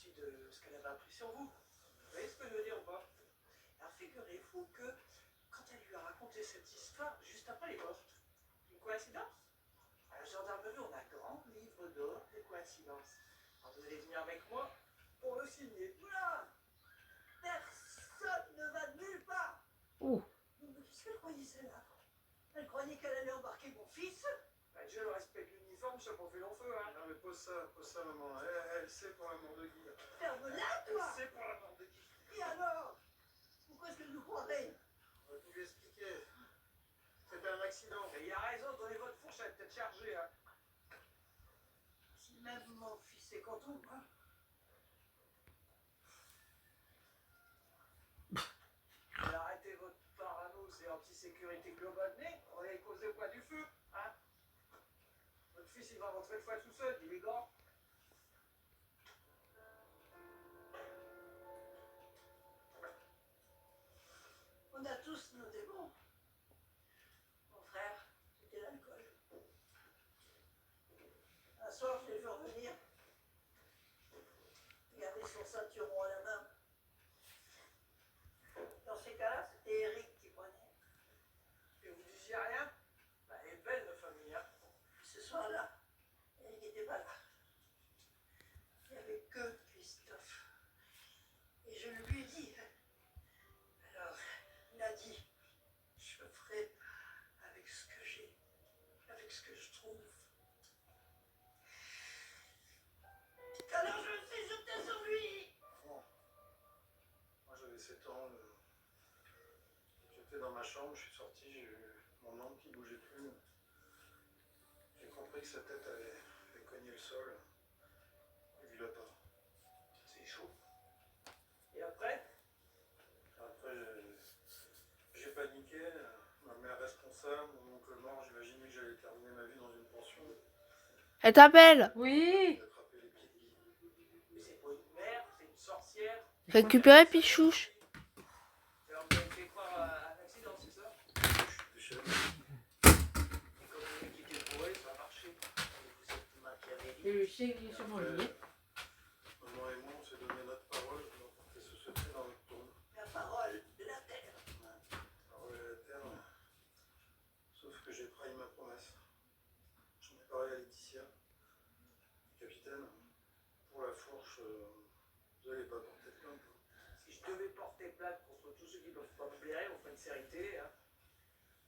déçu de ce qu'elle avait appris sur vous. Vous voyez ce que je veux dire ou pas? Alors figurez-vous que quand elle lui a raconté cette histoire, juste après elle est morte. Une coïncidence? À la gendarmerie, on a un grand livre d'or des coïncidences. Alors vous allez venir avec moi pour le signer. Oula! Personne ne va nulle part! Oh. Mais qu'est-ce qu'elle croyait celle-là? Elle croyait qu'elle allait embarquer mon fils? Bah, déjà, le respect de l'uniforme, ça pour fait long feu, hein. Non mais pose ça maman, elle sait pour l'amour de Guy. Ferme-la, toi! C'est pour l'amour de Guy. Et alors? Pourquoi est-ce qu'elle nous croirait? On va tout lui expliquer. C'était un accident. Mais il a raison, donnez votre fourchette, peut-être chargée, hein. Si même mon fils est content, hein. Mais arrêtez votre parano, c'est anti-sécurité globale nez. On va les causer au coin du feu, hein. Votre fils, il va rentrer le fois tout seul, il est grand. On a tous nos démons. Mon frère, c'était l'alcool. Un soir, je l'ai vu revenir. Il avait son ceinturon à la main. Dans ces cas-là, c'était Eric qui prenait. Et vous disiez rien? Bah, elle est belle, notre famille, hein. Ce soir-là, Eric n'était pas là. Il n'y avait que Christophe. Et je lui ai dit. Alors, il a dit, je ferai avec ce que j'ai, avec ce que je trouve. Alors je me suis jeté sur lui. Bon. Moi j'avais 7 ans. J'étais dans ma chambre, je suis sorti, j'ai vu mon oncle qui bougeait plus. J'ai compris que sa tête avait cogné le sol. Et vu la part. C'est chaud. Et après? Après j'ai paniqué. Ma mère responsable, mon oncle mort, j'imaginais que j'allais terminer ma vie dans une pension. Elle t'appelle. J'ai Oui. attrapé les pieds de Guy. Mais c'est pas une mère, c'est une sorcière. Récupérer Pichouche. Alors vous avez fait croire à un accident, c'est ça? Je suis déchiré. Et comme vous avez quitté le bourré, ça a marché. Et vous êtes machiavélique. Et le chien il est sur mon lit. Maman et moi, on s'est donné notre parole de porter ce secret dans notre tombe. La parole de la terre. Parole à la terre. Sauf que j'ai trahi ma promesse. J'en ai parlé à Laetitia. Capitaine, pour la fourche, vous n'allez pas porter plainte. Si je devais porter plainte contre tous ceux qui ne peuvent pas me blairer, on ferait une série télé, hein.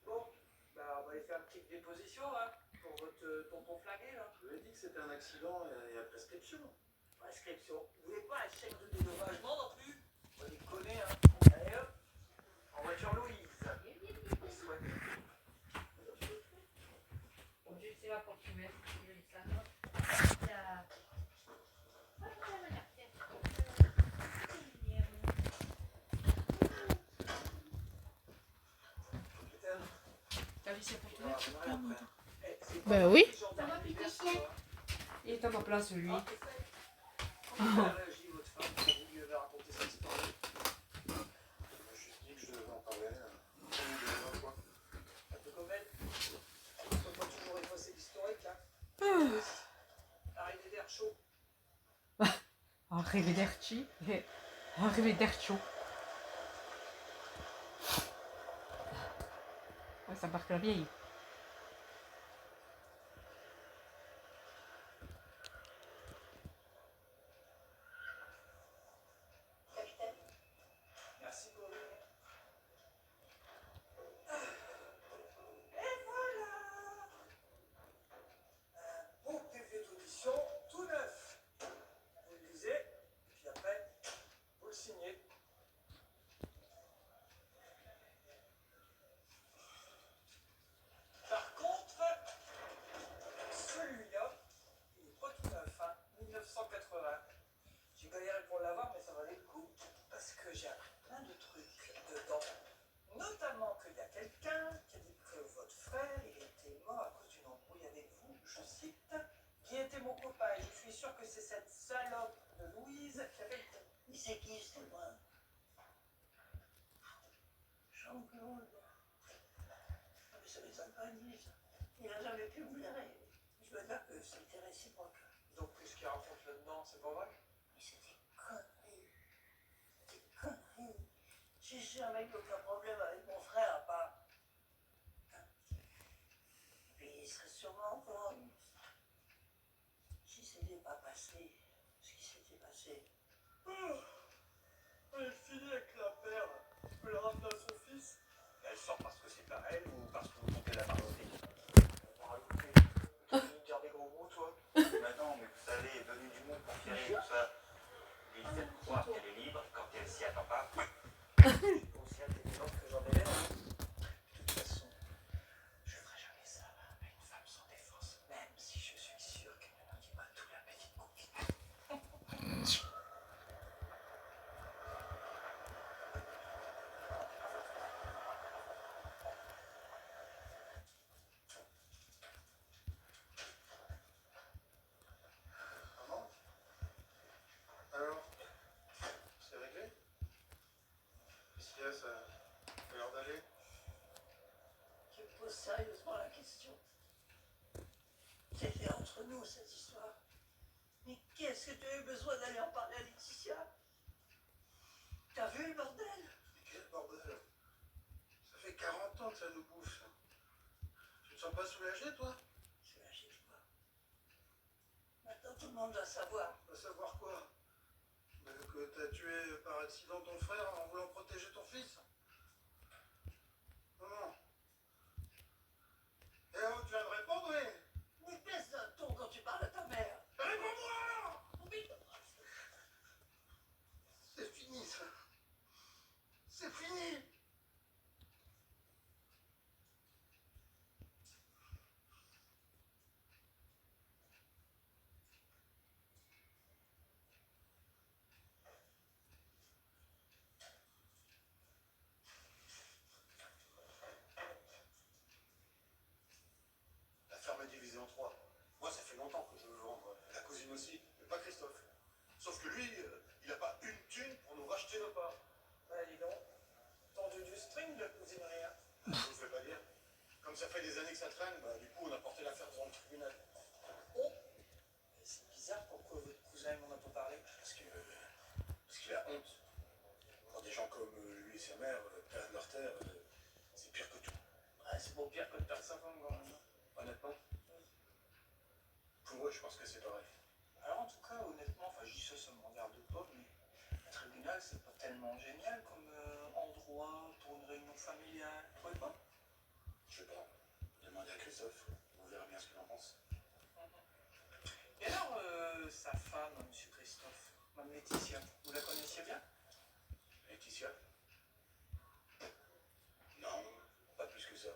Bon, bah on va aller faire une petite déposition, hein, pour votre tonton flingué, là. Je vous ai dit que c'était un accident et à prescription. Prescription. Vous voulez pas un chèque de dédommagement non plus? On déconner, hein. Allez hop, en voiture Louise. Souhaite. Je sais pas pour tu mets ça. Capitaine, T'as vu c'est pour on va redémarrer après. Ben oui. Ça va, petit chien? Il est à ma place lui. Comment elle réagit, votre femme, quand vous lui avez raconté cette histoire? Elle m'a juste dit que je devais en parler. Quoi. Un peu comme elle. On peut pas toujours effacer l'historique, hein. Arrivé d'air chaud. Arrivederci. Arrivederci. Ouais, ça marque la vieille. Capitaine, merci pour venir. Et voilà! Un beau PV d'audition tout neuf. Vous le lisez, puis après, vous le signez. Par contre, celui-là, il n'est pas tout neuf, hein, 1980. J'ai galéré pour l'avoir, mais ça valait le coup, parce que j'ai appris plein de trucs dedans. Notamment qu'il y a quelqu'un qui a dit que votre frère, il était mort à cause d'une embrouille avec vous, je cite, qui était mon copain, et je suis sûr que c'est cette salope de Louise qui avait le coup. Mais c'est qui, c'est moi? Jean-Claude. Ah, mais ça m'étonne pas, lui, ça. Il n'a jamais pu me blairer. Je veux dire que c'était réciproque. Donc, ce qu'il raconte là-dedans, c'est pas vrai? Mais c'était J'ai jamais eu aucun problème avec mon frère à part. Puis il serait sûrement encore. Si c'était pas passé, ce qui s'était passé. Elle finit avec la mère. Tu peux le ramener à son fils. Elle sort parce que c'est pas elle ou parce que vous montez la marmotte? On va rajouter. Tu veux dire des gros mots, toi? Maintenant, mais vous savez, donner du monde pour tirer tout ça. Lui fait croire qu'elle est libre quand elle s'y attend pas. C'est aussi intelligent que j'en ai l'air. De toute façon, je ferai jamais ça à une femme sans défense, même si je suis sûr qu'elle ne m'en dit pas tout la petite cookie. Maman? Alors? C'est réglé? Qu'est-ce qu'il y a, ça a l'air d'aller? Tu me poses sérieusement la question. C'était entre nous, cette histoire. Mais qu'est-ce que tu as eu besoin d'aller en parler à Laetitia? T'as vu le bordel? Mais quel bordel! Ça fait 40 ans que ça nous bouffe. Tu te sens pas soulagé, toi? Soulagé de quoi? Maintenant, tout le monde doit savoir. Va savoir quoi? Que t'as tué par accident ton frère en voulant protéger ton fils? Maman? Eh oh, tu vas me répondre, oui? Mais baisse d'un ton quand tu parles à ta mère. Réponds-moi! Mais C'est fini, ça. C'est fini! La ferme est divisée en trois. Moi, ça fait longtemps que je veux vendre. La cousine aussi, mais pas Christophe. Sauf que lui, il a pas une thune pour nous racheter nos parts. bah dis donc, tendu du string de cousinerie, hein. Je vous le fais pas dire. Comme ça fait des années que ça traîne, bah, du coup, on a porté l'affaire devant le tribunal. Oh, c'est bizarre, pourquoi votre cousin m'en a pas parlé? Parce qu'il a honte. Pour des gens comme lui et sa mère, perdre leur terre, c'est pire que tout. Ouais, c'est bon pire que de perdre sa femme, quand même. Honnêtement, pour moi, je pense que c'est pareil. Alors en tout cas, honnêtement, enfin je dis ça, ça me regarde pas, mais le tribunal, c'est pas tellement génial comme endroit pour une réunion familiale, tu trouvez pas? Je sais pas. Demandez à Christophe, on verra bien ce qu'il en pense. Et alors, sa femme, monsieur Christophe, Mme Laetitia, vous la connaissiez bien? Laetitia? Non, pas plus que ça.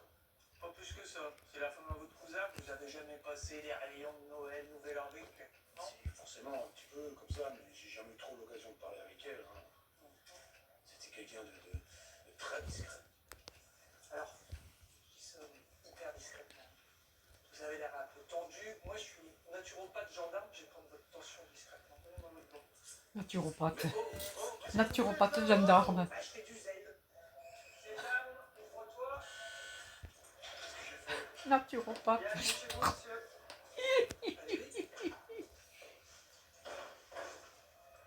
Pas plus que ça. C'est la femme de votre cousin, vous avez jamais passé les réunions de Noël, Nouvel An avec elle, non? Si, forcément, un petit peu comme ça, mais j'ai jamais eu trop l'occasion de parler avec elle. Hein. C'était quelqu'un de très discret. Alors, je dis ça hyper discrètement. Vous avez l'air un peu tendu. Moi, je suis naturopathe gendarme, je vais prendre votre tension discrètement. Donnez-moi votre nom. Naturopathe. Mais oh, qu'est-ce que Naturopathe vous faites, gendarme. bah, je fais du zèle. Sésame, ouvre-toi. Naturopathe. Bienvenue chez vous, monsieur. Allez vite.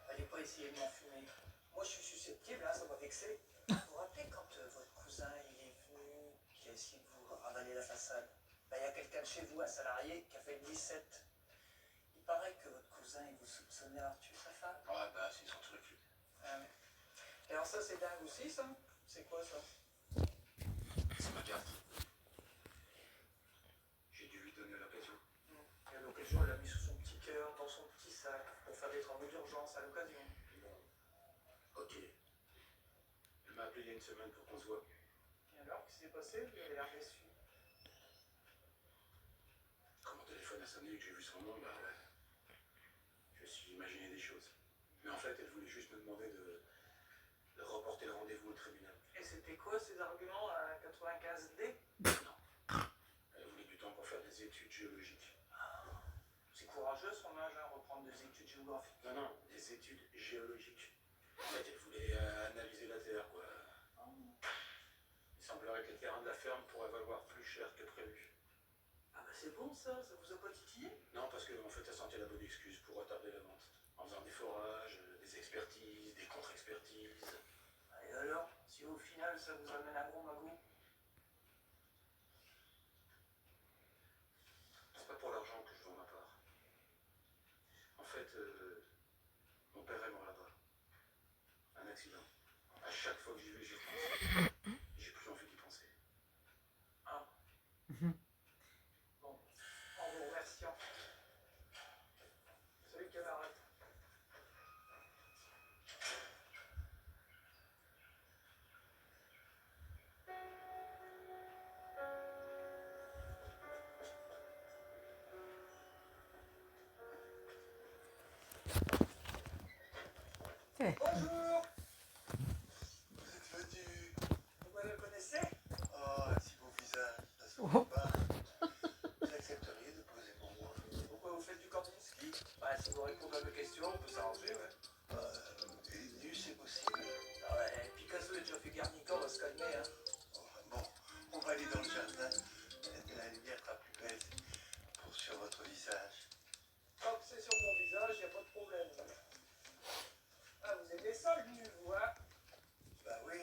Allez pas essayer de m'enfumer. Moi, je suis susceptible, hein, ça m'a vexé. Vous vous rappelez quand votre cousin il est venu, qui a essayé de vous ravaler la façade? Bah, il y a quelqu'un de chez vous, un salarié, qui a fait le 17. Il paraît que votre cousin, il vous soupçonnait d'avoir tué sa femme. Ouais, bah, c'est son truc, lui. Ah, ouais. Et alors ça, c'est dingue aussi, ça? C'est quoi, ça? C'est ma carte. J'ai dû lui donner l'occasion. Et à l'occasion, elle l'a mis sous son petit cœur, dans son petit sac, pour faire des travaux d'urgence à l'occasion. Bon, ok. Elle m'a appelé il y a une semaine pour qu'on se voit. Et alors, qu'est-ce qui s'est passé? Vous avez l'air déçu. Quand mon téléphone a sonné et que j'ai vu son nom, bah ouais. Je me suis imaginé des choses. Mais en fait, elle voulait juste me demander de reporter le rendez-vous au tribunal. Et c'était quoi ces arguments à 95D? Elle voulait du temps pour faire des études géologiques. C'est courageux son âge, hein, reprendre des études géographiques. Non, non, des études géologiques. En fait, elle voulait analyser la Terre, quoi. Il semblerait que les terrains de la ferme pourraient valoir plus cher que prévu. Ah bah c'est bon ça vous a pas titillé? Non, parce qu'en fait, elle sentait la bonne excuse pour retarder la vente. En faisant des forages, des expertises, des contre-expertises. Et alors, si ça vous amène un gros magot. C'est pas pour l'argent que je vends ma part. En fait, mon père est mort là-bas. Un accident. À chaque fois que j'y vais, j'y repense. J'ai plus envie d'y penser. Ah, Mhm. bon, en vous remerciant. Salut camarade. Eh, Bonjour. Vous êtes venu. Vous me connaissez? Oh, si beau visage, ça se Oh. voit pas. Vous accepteriez de poser pour moi? Pourquoi vous faites du Kandinsky? Bah, si vous répondez à mes questions, on peut s'arranger, ouais. Et nu, c'est possible. Ah ouais, Picasso a déjà fait Guernica, on va se calmer, hein. Oh, bon, on va aller dans le jardin. La lumière sera plus belle sur votre visage. Tant que c'est sur mon visage, y a pas de problème. Ah, vous aimez ça, le nu, vous, hein? Bah oui.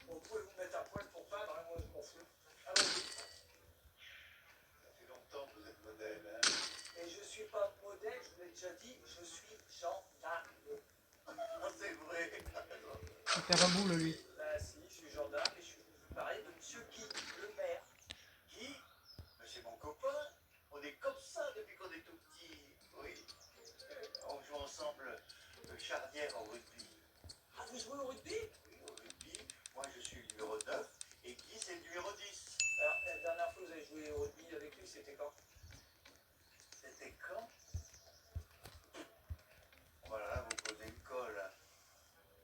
Bon, vous pouvez vous mettre à poil pour peindre, hein, moi je m'en fous. Allons-y. Ça fait longtemps que vous êtes modèle, hein. Et je suis pas modèle, je vous l'ai déjà dit, je suis gendarme. Oh, c'est vrai. super boule, lui. Bah si, je suis gendarme et je suis venu vous parler de Monsieur Guy, le maire. Qui? Mais c'est mon copain. On est comme ça depuis qu'on est tout petit. Oui. On joue ensemble charnière au rugby. Ah, vous jouez au rugby? Oui, au rugby. Moi, je suis le numéro 9 et Guy, c'est le numéro 10. Alors, la dernière fois que vous avez joué au rugby avec lui, c'était quand? C'était quand? Voilà, vous posez une colle.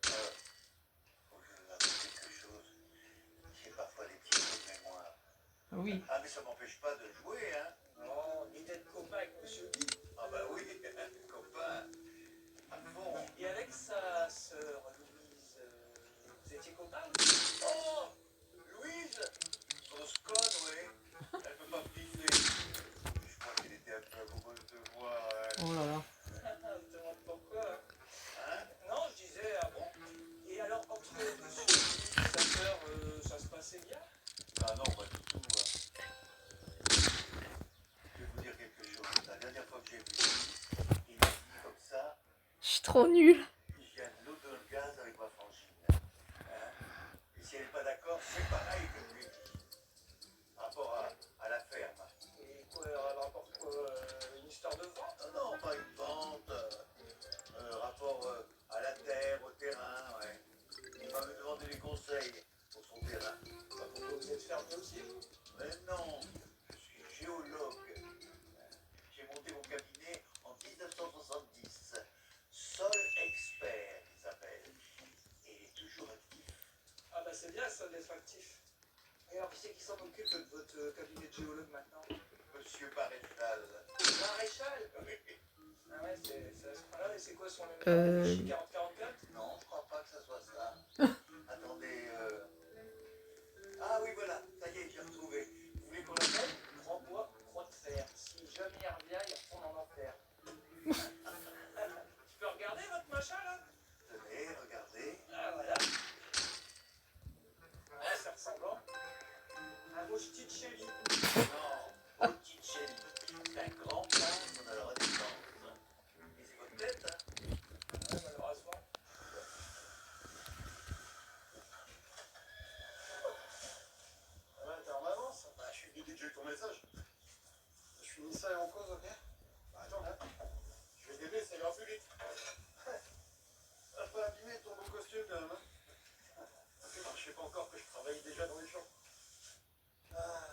Faut que je vous avoue quelque chose. J'ai parfois des petits trous de mémoire. Oui. Ah, mais ça m'empêche pas de jouer, hein. Non, ni d'être copain avec Monsieur Guy. Ah bah oui, copain. À fond. Et avec sa sœur Louise, vous étiez copain? Oh, Louise, grosse conne, oui. Elle peut pas me piffer. Je crois qu'elle était un peu amoureuse de moi. Oh là là. Je me demande pourquoi. Hein? Non, je disais, ah bon? Et alors, entre Monsieur Guy et sa sœur, ça se passait bien? Ah non, pas du tout. Je vais vous dire quelque chose. La dernière fois que j'ai vu, il m'a dit comme ça, Je suis trop nulle. je viens de l'eau de le gaz avec ma frangine. Hein? Et si elle n'est pas d'accord, c'est pareil que je lui ai dit. Par rapport à la ferme. Et quoi, elle rapporte quoi? Une histoire de vente? Non, non, pas une vente. Rapport à la terre, au terrain, ouais. Il va me demander des conseils pour son terrain. Bah, pourquoi vous êtes fermier aussi? Mais non, je suis géologue. J'ai monté mon cabinet en 1970. Sol expert, il s'appelle. Et il est toujours actif. Ah bah c'est bien ça d'être actif. Et alors, qui c'est qui s'en occupe de votre cabinet de géologue maintenant? Monsieur Maréchal. Maréchal? Oui. Ah ouais, c'est à ce point-là, et c'est quoi son numéro? Euh. 4044? Non, je crois pas que ça soit ça. Attendez, Ah oui, voilà, ça y est, j'ai retrouvé. Vous voulez qu'on l'appelle? Croix bois, croix de fer. Si jamais il revient, il retourne en enfer. Tu peux regarder votre machin là? Tenez, regardez. Ah voilà. Ouais, c'est ressemblant. Un Botticelli. Non, Botticelli. C'est un grand peintre de la Renaissance. Et c'est votre tête, hein? Ouais, malheureusement. Ouais, t'es en avance. Bah, je suis venu dès que j'ai eu ton message. Je finis ça et on cause, ok? Bah, attends, hein. Je vais t'aider, ça ira plus vite. T'as pas abîmé ton beau costume, quand même, hein? Je sais pas encore que je travaille déjà dans les champs. Ah,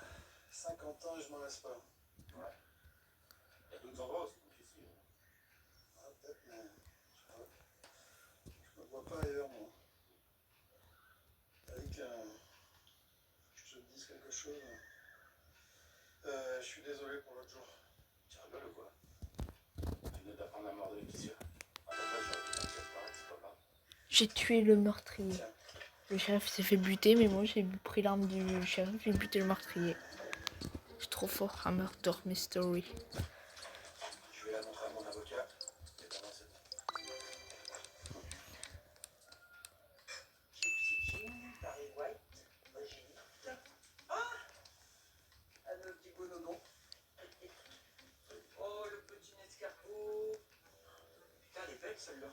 50 ans et je m'en laisse pas. Ouais. Il y a d'autres endroits aussi difficiles. Ah, peut-être, mais je me vois pas ailleurs, moi. Allez, je te dise quelque chose. Je suis désolé pour l'autre jour. Tu rigoles ou quoi? Tu venais d'apprendre la mort de Laetitia. À ta place, j'aurais pu t'inquiéter, c'est pas grave. J'ai tué le meurtrier. Tiens. Le shérif s'est fait buter, mais moi j'ai pris l'arme du shérif et buté le meurtrier. Je suis trop fort à Murder Mystery. Je vais la montrer à mon avocat. Et pendant cette... Gypsy King. celle-là.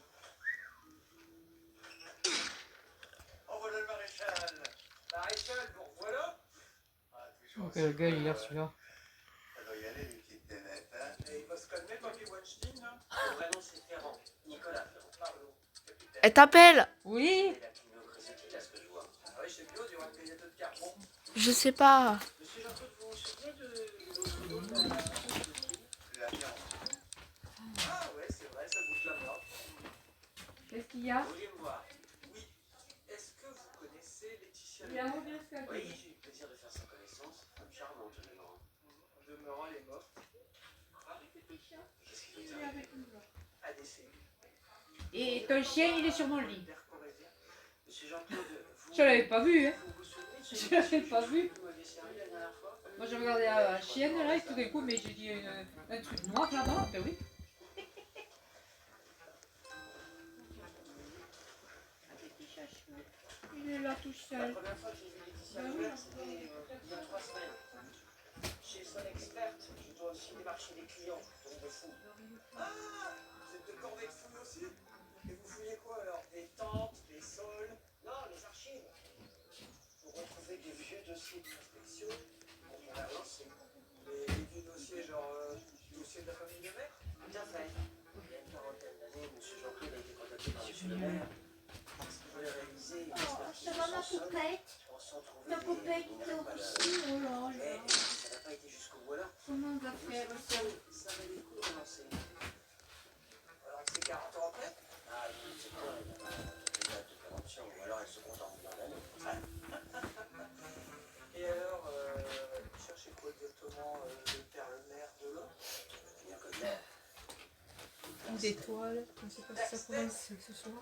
En voilà le maréchal. Maréchal, vous revoilà. Ah, toujours Donc, le gars, il a celui-là. Ça doit y aller, les petites ténettes, hein. Et il va se calmer, papy Weinstein, là. Mon vrai nom c'est Ferrand, Nicolas Ferrand. Pardon. Capitaine. Elle t'appelle. Oui. Et la chimiocrésétique, là ce que je vois. Ah oui, c'est bio, du réacteur de carbone. Je sais pas. Monsieur Jean-Claude, vous vous souvenez de l'autre nom de la La viande. Ah ouais, c'est vrai, ça goûte la mort. Qu'est-ce qu'il y a? Vous vouliez me voir? Oui. Est-ce que vous connaissez Laetitia Il y a un mot bien ce Oui, j'ai eu le plaisir de faire sa connaissance. Femme charmante, je le rends. En demeurant, elle est morte. Qu'est-ce qui vous arrive? À décès. Et ton chien, il est sur mon lit. Père Corrézien. Monsieur Jean-Claude, vous... Je l'avais pas vu, hein. Vous vous souvenez de Je l'avais pas vu. Vous m'aviez servi la dernière fois? Moi, j'ai regardé la chienne, là, et tout d'un coup, mais j'ai dit un truc noir là-bas. Ben oui. Il est là tout La seul. première fois que j'ai vu Laetitia Bah oui. Joubert, c'était il y a 3 semaines. Chez son experte, je dois aussi démarcher des clients, donc de fou. Ah, vous êtes de corvée de fouille aussi. Et vous fouillez quoi alors? Des tentes, des sols? Non, les archives. Pour retrouver des vieux dossiers de prospection qu'on a lancés. Les vieux dossiers, genre dossier de la famille de mec? Tout à fait. Il y a une quarantaine d'années, M. Jean-Claude a été contacté par M. le maire parce qu'il voulait réaliser une expertise Ça va ma sans sol poupette? pour s'en trouver Ma des poupette minerais de valeur. aussi, oh là Mais là. ça n'a pas été jusqu'au bout alors. Comment on va faire ça? Ça valait le coup de relancer. Alors que c'est 40 ans après? Ah, oui, c'est quoi, il n'y a pas de date de péremption, ou alors elle se compte en millions d'années. Et alors, vous cherchez quoi exactement? Le père, le maire de l'autre? Bien que bien. D'étoiles. Je sais pas si ça commence ce soir.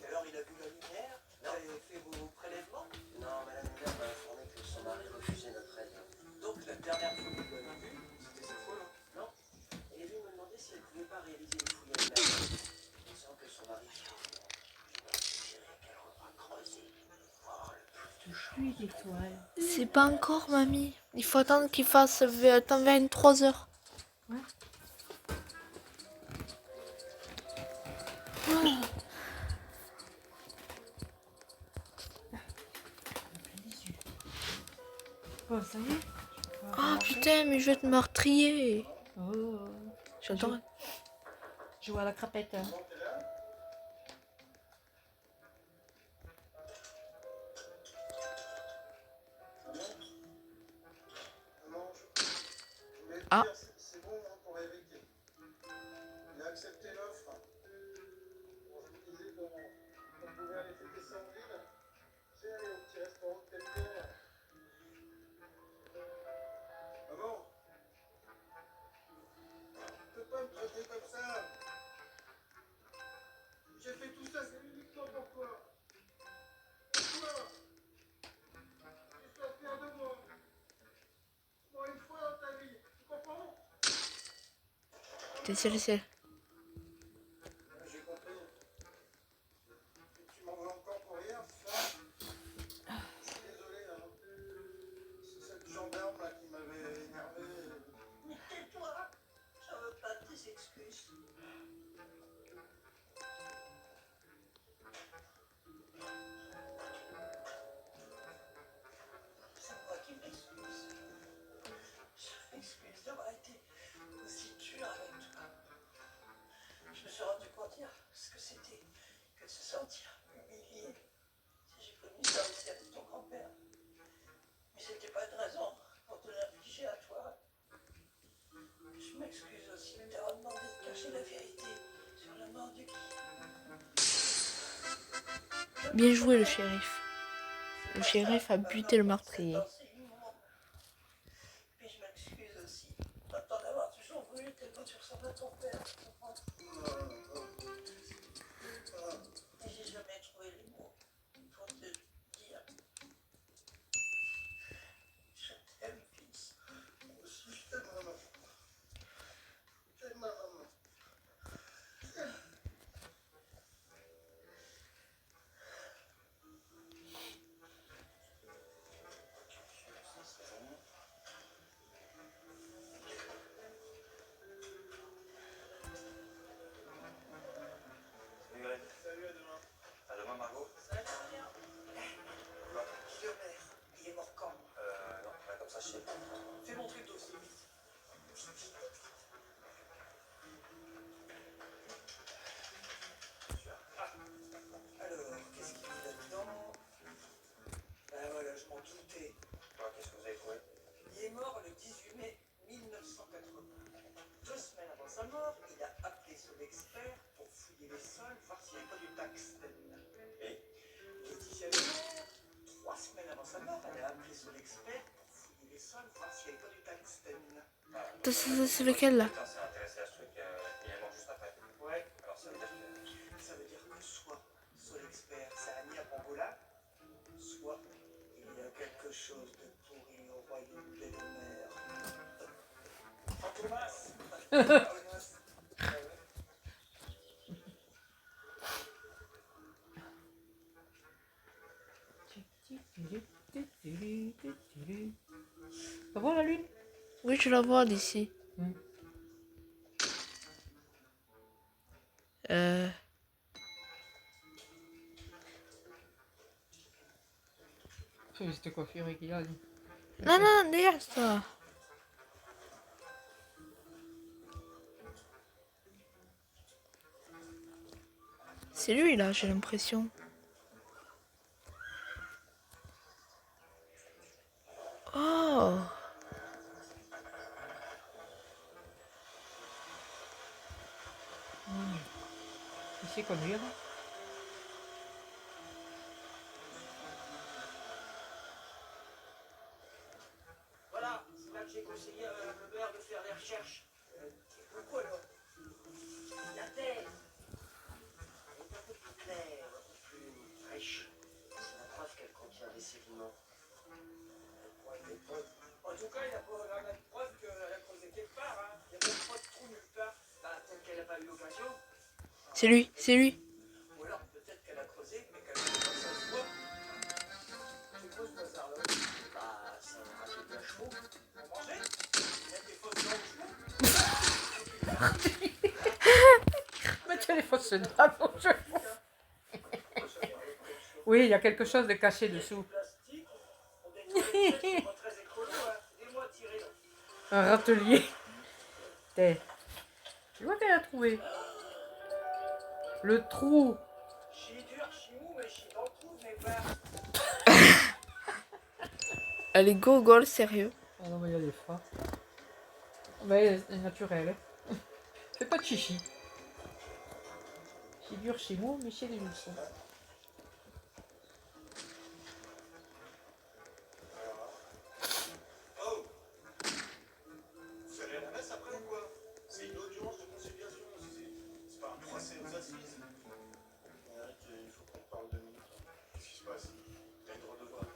Et alors, il a vu la lumière? Vous avez fait vos prélèvements? Non, Madame Hubert m'a informé que son mari refusait notre aide. Donc, la dernière fois que vous l'avez vu, c'était cette fois-là? Non, elle est venue me demander si elle ne pouvait pas réaliser une fouille elle-même. Sans que son mari je dois suggérer qu'elle reprend creuser, voir le plus de choses. Pluie d'étoiles. C'est pas encore, mamie. Il faut attendre qu'il fasse vers 23h. Bon, ça y est. Ah putain, mais je vais te meurtrier. Oh. J'adore. Je joue à la crapette. Hein. Bon, t'es là? Maman, je voulais te Ah. dire, c'est bon hein, pour éviter. Il a accepté l'offre. Bon, je me disais qu'on pouvait aller fêter ça en ville. Tu sais, aller au petit restaurant de Pelleterre. Maman, tu peux pas me traiter comme ça. J'ai fait tout ça, c'est uniquement pour toi. Pour toi. Tu sois fier de moi. Moi, une fois dans ta vie. Tu comprends? T'es celle. J'ai compris. Et tu m'en veux encore pour hier, c'est ça? Je suis désolé, hein. C'est cette gendarme là qui m'avait énervé. Mais tais-toi! Je veux pas de tes excuses. C'est moi qui m'excuse. Je m'excuse d'avoir été aussi dur avec toi. Je me suis rendu compte hier ce que c'était que de se sentir humilié. J'ai connu ça aussi avec ton grand-père. Mais c'était pas une raison pour te l'infliger à toi. Je m'excuse aussi de t'avoir demandé de cacher la vérité sur la mort du Guy. Bien joué, le shérif. Le shérif a buté le meurtrier. Puis je m'excuse aussi maintenant d'avoir toujours voulu tellement tu ressembles à ton père. tu comprends? Et j'ai jamais trouvé les mots pour te dire je t'aime, fils. Moi aussi, je t'aime, maman. Je t'aime, maman. tungstène. Et Laetitia Lemaire, 3 semaines avant sa mort, elle a appelé son expert pour fouiller les sols, voir s'il n'y avait pas du tungstène. C'est lequel là? Putain, c'est intéressé à ce truc, il est mort juste après. Ouais, Alors ça veut dire que... ça veut dire que soit son expert, c'est Ania Pambola, soit il y a quelque chose de pourri au royaume des Lemaire. Fantomas. Fantomas. Ça va la lune? Oui, je la vois d'ici. Mm. C'est cette coiffure qu'il a. lui. Non, non, derrière ça. C'est lui là, j'ai l'impression. Oh. Il sait conduire. Voilà, c'est là que j'ai conseillé à Madame le maire de faire des recherches. Pourquoi alors? La terre est un peu plus claire, un peu plus riche. C'est la preuve qu'elle contient des sédiments. En tout cas, il n'y a pas de preuve qu'elle a creusé quelque part. Hein. Il n'y a pas de preuve de trou nulle part. Bah, peut-être qu'elle n'a pas eu l'occasion. C'est lui, c'est lui. Ou alors peut-être qu'elle a creusé, mais qu'elle n'a pas ça se voit. C'est quoi ce bazar-là? Bah, c'est un radeau de chevaux. Pour manger? Il y a des fausses dents de chevaux. Mais tu as les fausses dames, mon Dieu. Oui, il y a quelque chose de caché dessous. Plastique, on détruit les c'est pas très écolo, hein. Aidez-moi à tirer. Un râtelier. T'es. Tu vois qu'elle a trouvé le trou. Chie dur, chie mou, mais chie dans le trou, mais pas. Elle est gogol, sérieux. Ah non, mais il y a des fois. Mais elle est naturelle. Fais pas de chichi. Chi dur, chi mou, mais chi des lustres. Oh! Vous allez à la messe après ou quoi? C'est une audience de conciliation, c'est pas un procès aux assises. Eric, il faut qu'on parle 2 minutes. Qu'est-ce qui se passe? T'as une drôle de voix.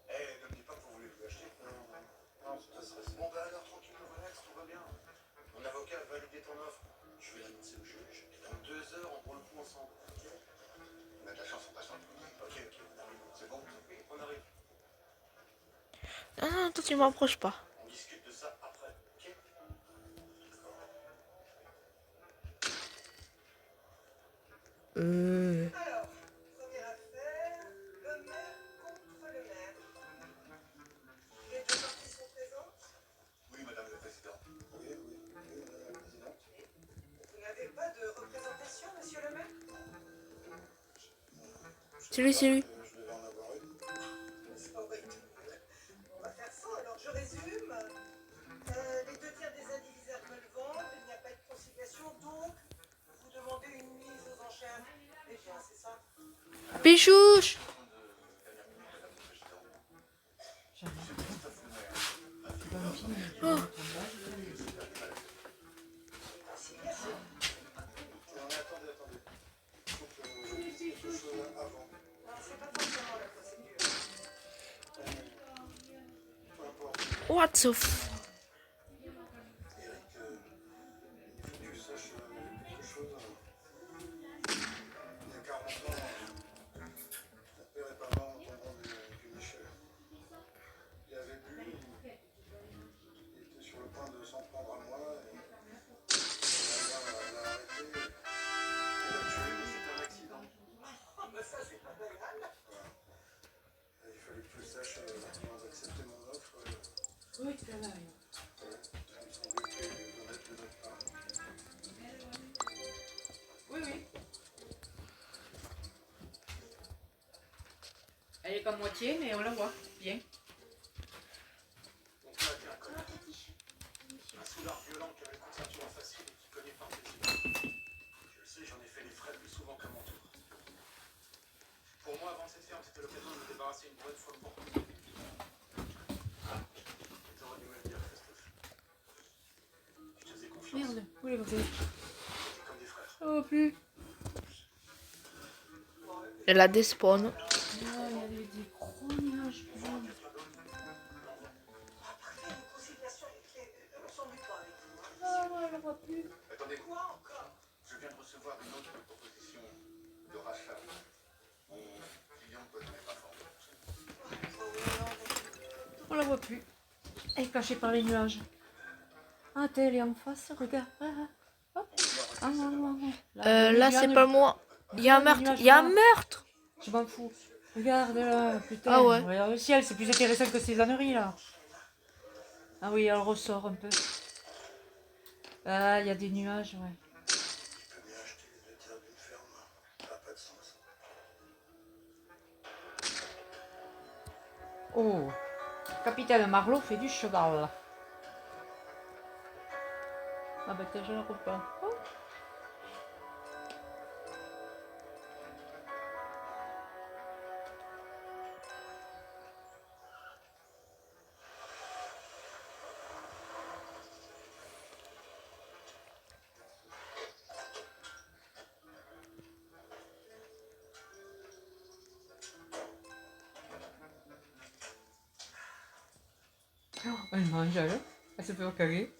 Eh, ne me dis pas que vous voulez plus acheter. Non, c'est pas stressé. Bon bah alors tranquille, relax, tout va bien. Mon avocat a validé ton offre. Je vais l'annoncer au juge. Et dans 2 heures, on prend le coup ensemble. Ok? On a de la chance, on passe un peu. Ok, on arrive. C'est bon? Oui, on arrive. Non, non, toi tu m'approches pas. On discute de ça après, ok? Alors, première affaire, le maire contre le maire. Les deux parties sont présentes. Oui, madame la présidente. Oui, madame la présidente. Vous n'avez pas de représentation, monsieur le maire? C'est lui, c'est lui. Je devais en avoir une. C'est pas vrai. On va faire ça, alors je résume. Les 2 tiers des indivisaires veulent vendre, il n'y a pas de conciliation, donc vous demandez une mise aux enchères. Les biens, c'est ça? Pichouche. Oh. Conciliation. Non, mais attendez. Il faut que je dise quelque chose avant. Non, c'est pas forcément la procédure. Peu importe. What the f... Eric, il faut que tu saches quelque chose. Il y a 40 ans, ton père est pas mort en tombant du Michel. Il avait bu, il était sur le point de s'en prendre à moi et la mère l'a arrêté et l'a tué, mais c'était un accident. Mais ça, c'est pas banal. Et il fallait que tu le saches avant d'accepter mon offre. Oui, tu as là. Il me semblait que honnête de notre part. Oui, oui. Elle est qu'à moitié, mais on la voit. Bien. Donc là, t'es un connard. Un soulard violent qui avait une concentration facile et qui connaît par tes idées. Je le sais, j'en ai fait les frais plus souvent qu'à mon tour. débarrasser une bonne fois pour toutes. T'aurais dû me le dire, Christophe. Je te faisais confiance. Merde, où est le bordel? On était comme des frères. Oh, plus. Elle a des spawns. Ah, il y avait des gros nuages. putain. Après une conciliation, on s'ennuie pas avec vous. Hein. Ah, ouais, je la vois plus. Attendez, Quoi encore? je viens de recevoir une autre proposition de rachat. Mon client ne peut pas formé. On la voit plus. Elle est cachée par les nuages. Ah, elle est en face, regarde. Hop. Ah, non, non, non. Là, c'est pas moi. Il y a un meurtre. Il y a un meurtre. Je m'en fous. Regarde là, putain. Ah ouais. Regarde le ciel, c'est plus intéressant que ces âneries là. Ah oui, elle ressort un peu. Ah, il y a des nuages, ouais. Tu peux bien acheter les 2 tiers d'une ferme. Ça n'a pas de sens. Oh. Capitaine Marlowe fait du cheval. Ah bah tiens, je la reprends. Oh. Elle mange, elle. Elle se fait recaler.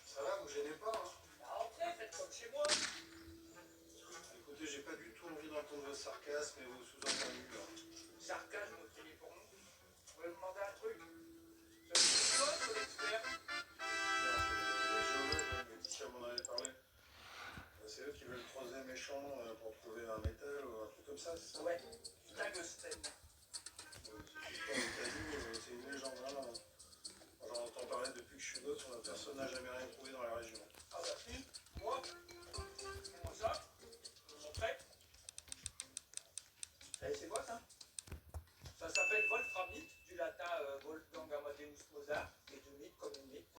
Ça va, vous gênez pas, hein? Entrez, faites comme chez moi. Écoutez, j'ai pas du tout envie d'entendre vos sarcasmes et vos sous-entendus, là. Sarcasme au téléphone. Vous voulez demander un truc? C'est un psychologue ou l'expert? Non, c'est les géologues, Laetitia m'en avait parlé. C'est eux qui veulent creuser méchant pour trouver un métal ou un truc comme ça, c'est ça? Ouais, tungstène. Cette histoire d'Italie, c'est une légende, hein. J'en entends parler depuis que je suis gosse, personne n'a jamais rien trouvé dans la région. Ah bah si, moi, comment ça? Je vous montrer. Eh, c'est quoi ça? Ça s'appelle wolframite, du latin Wolfgang Amadeus Mozart, et du mythe comme une mythe.